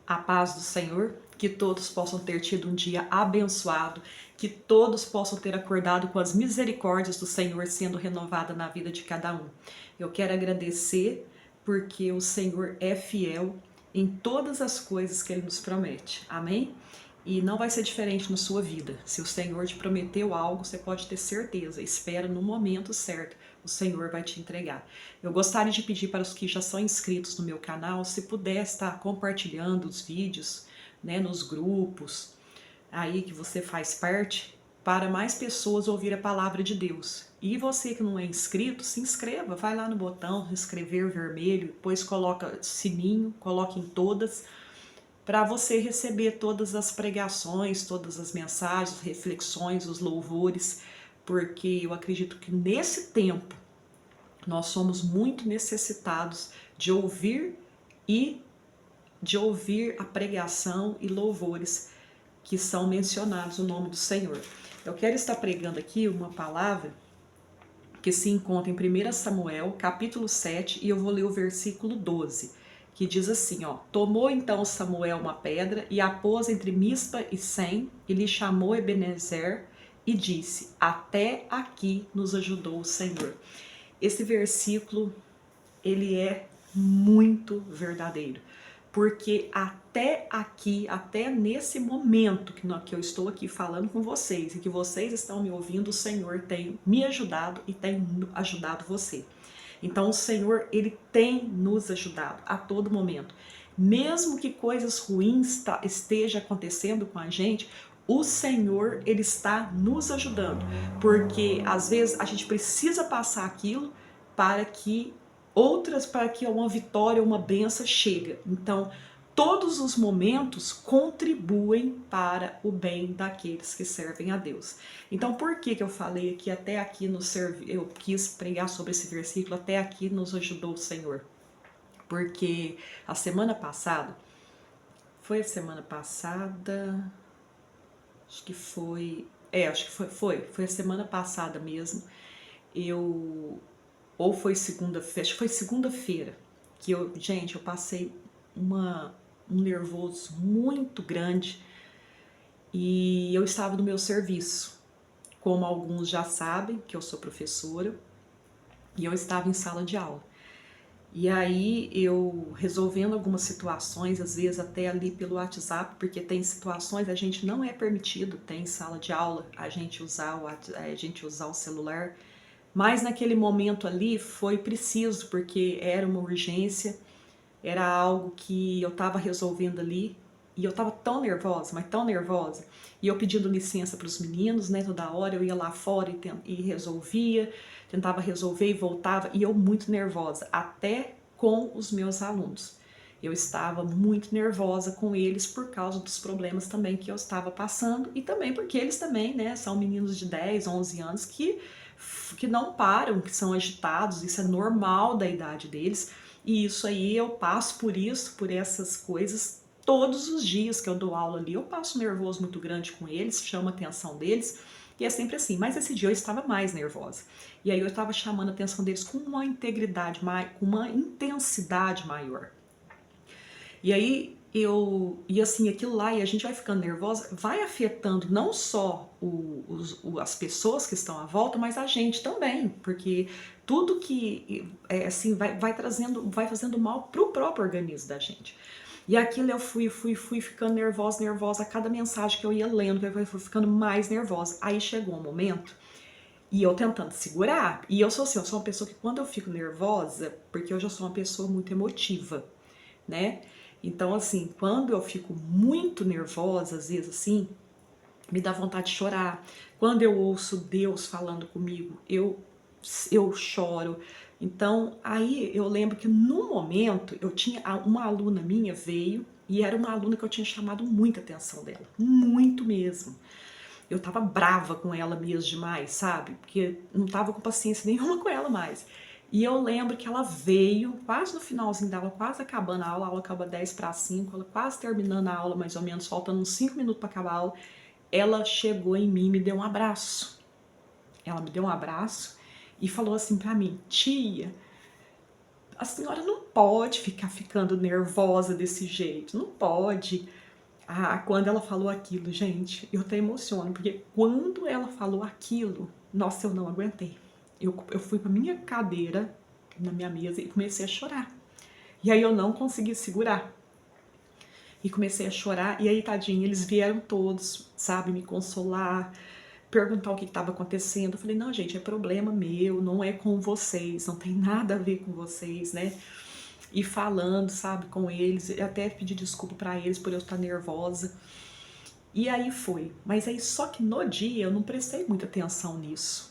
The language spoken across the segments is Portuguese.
A paz do Senhor, que todos possam ter tido um dia abençoado, que todos possam ter acordado com as misericórdias do Senhor sendo renovada na vida de cada um. Eu quero agradecer porque o Senhor é fiel em todas as coisas que Ele nos promete. Amém? E não vai ser diferente na sua vida. Se o Senhor te prometeu algo, você pode ter certeza. Espera no momento certo. O Senhor vai te entregar. Eu gostaria de pedir para os que já são inscritos no meu canal, se puder estar compartilhando os vídeos, né, nos grupos aí que você faz parte, para mais pessoas ouvir a palavra de Deus. E você que não é inscrito, se inscreva, vai lá no botão inscrever vermelho, depois coloca sininho, coloque em todas, para você receber todas as pregações, todas as mensagens, as reflexões, os louvores, porque eu acredito que nesse tempo nós somos muito necessitados de ouvir a pregação e louvores que são mencionados no nome do Senhor. Eu quero estar pregando aqui uma palavra que se encontra em 1 Samuel, capítulo 7, e eu vou ler o versículo 12, que diz assim, ó: Tomou então Samuel uma pedra e a pôs entre Mispa e Sem, e lhe chamou Ebenezer, e disse: Até aqui nos ajudou o Senhor. Esse versículo, ele é muito verdadeiro, porque até aqui, até nesse momento que eu estou aqui falando com vocês e que vocês estão me ouvindo, o Senhor tem me ajudado e tem ajudado você. Então o Senhor, Ele tem nos ajudado a todo momento. Mesmo que coisas ruins estejam acontecendo com a gente, o Senhor, Ele está nos ajudando, porque às vezes a gente precisa passar aquilo para que uma vitória, uma benção chegue. Então, todos os momentos contribuem para o bem daqueles que servem a Deus. Então, por que eu falei que até aqui eu quis pregar sobre esse versículo, até aqui nos ajudou o Senhor? Porque a semana passada, foi a semana passada mesmo, ou foi segunda-feira, acho que foi segunda-feira, que eu passei um nervoso muito grande e eu estava no meu serviço. Como alguns já sabem, que eu sou professora, e eu estava em sala de aula. E aí eu resolvendo algumas situações, às vezes até ali pelo WhatsApp, porque tem situações a gente não é permitido, tem sala de aula, a gente usar o celular, mas naquele momento ali foi preciso, porque era uma urgência, era algo que eu estava resolvendo ali, e eu estava tão nervosa, mas tão nervosa, e eu pedindo licença para os meninos, né, toda hora eu ia lá fora e resolvia, tentava resolver e voltava, e eu muito nervosa, até com os meus alunos. Eu estava muito nervosa com eles por causa dos problemas também que eu estava passando, e também porque eles também, né, são meninos de 10, 11 anos que não param, que são agitados, isso é normal da idade deles, e isso aí eu passo por essas coisas todos os dias que eu dou aula ali. Eu passo um nervoso muito grande com eles, chamo a atenção deles, e é sempre assim. Mas esse dia eu estava mais nervosa. E aí eu estava chamando a atenção deles com uma integridade, com uma intensidade maior. E aí assim, aquilo lá, e a gente vai ficando nervosa, vai afetando não só as pessoas que estão à volta, mas a gente também, porque tudo que assim vai fazendo mal pro próprio organismo da gente. E aquilo eu fui ficando nervosa a cada mensagem que eu ia lendo, eu fui ficando mais nervosa. Aí chegou um momento e eu tentando segurar, e eu sou assim, eu sou uma pessoa que quando eu fico nervosa, porque eu já sou uma pessoa muito emotiva, né? Então, assim, quando eu fico muito nervosa, às vezes assim, me dá vontade de chorar. Quando eu ouço Deus falando comigo, eu choro. Então, aí eu lembro que no momento, eu tinha uma aluna minha veio, e era uma aluna que eu tinha chamado muita atenção dela, muito mesmo. Eu tava brava com ela mesmo demais, sabe? Porque não tava com paciência nenhuma com ela mais. E eu lembro que ela veio quase no finalzinho dela, quase acabando a aula acaba 10 para 5, ela quase terminando a aula, mais ou menos, faltando uns 5 minutos para acabar a aula, ela chegou em mim e me deu um abraço. Ela me deu um abraço e falou assim pra mim: tia, a senhora não pode ficar ficando nervosa desse jeito, não pode. Ah, quando ela falou aquilo, gente, eu até emociono, porque quando ela falou aquilo, nossa, eu não aguentei. Eu fui pra minha cadeira, na minha mesa, e comecei a chorar. E aí eu não consegui segurar. E comecei a chorar, e aí, tadinho, eles vieram todos, sabe, me consolar, perguntar o que estava acontecendo. Eu falei, não, gente, é problema meu, não é com vocês, não tem nada a ver com vocês, né? E falando, sabe, com eles, até pedi desculpa para eles por eu estar nervosa. E aí foi. Mas aí só que no dia eu não prestei muita atenção nisso.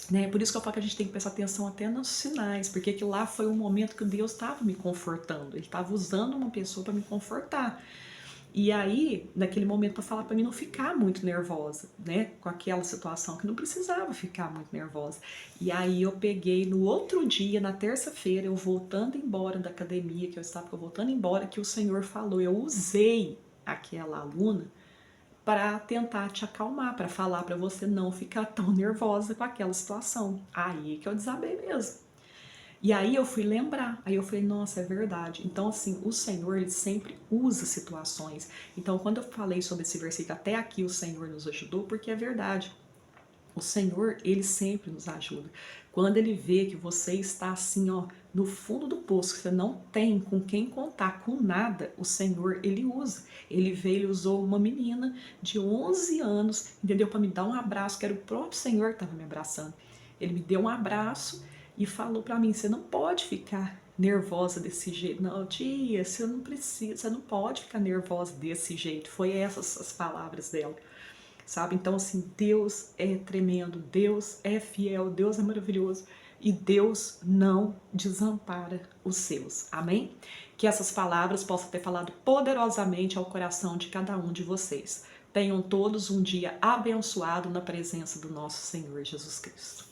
Né? Por isso que eu falo que a gente tem que prestar atenção até nos sinais, porque que lá foi um momento que Deus estava me confortando, Ele estava usando uma pessoa para me confortar. E aí, naquele momento, para falar para mim não ficar muito nervosa, né? Com aquela situação que não precisava ficar muito nervosa. E aí eu peguei no outro dia, na terça-feira, eu voltando embora da academia, que eu estava voltando embora, que o Senhor falou, eu usei aquela aluna para tentar te acalmar, para falar para você não ficar tão nervosa com aquela situação. Aí que eu desabei mesmo. E aí eu fui lembrar, aí eu falei, nossa, é verdade. Então, assim, o Senhor, Ele sempre usa situações. Então, quando eu falei sobre esse versículo, até aqui o Senhor nos ajudou, porque é verdade. O Senhor, Ele sempre nos ajuda. Quando Ele vê que você está assim, ó, no fundo do poço, que você não tem com quem contar, com nada, o Senhor, Ele usa. Ele veio, Ele usou uma menina de 11 anos, entendeu? Para me dar um abraço, que era o próprio Senhor que estava me abraçando. Ele me deu um abraço e falou para mim, você não pode ficar nervosa desse jeito. Não, tia, você não precisa, você não pode ficar nervosa desse jeito. Foi essas as palavras dela. Sabe? Então, assim, Deus é tremendo, Deus é fiel, Deus é maravilhoso e Deus não desampara os seus. Amém? Que essas palavras possam ter falado poderosamente ao coração de cada um de vocês. Tenham todos um dia abençoado na presença do nosso Senhor Jesus Cristo.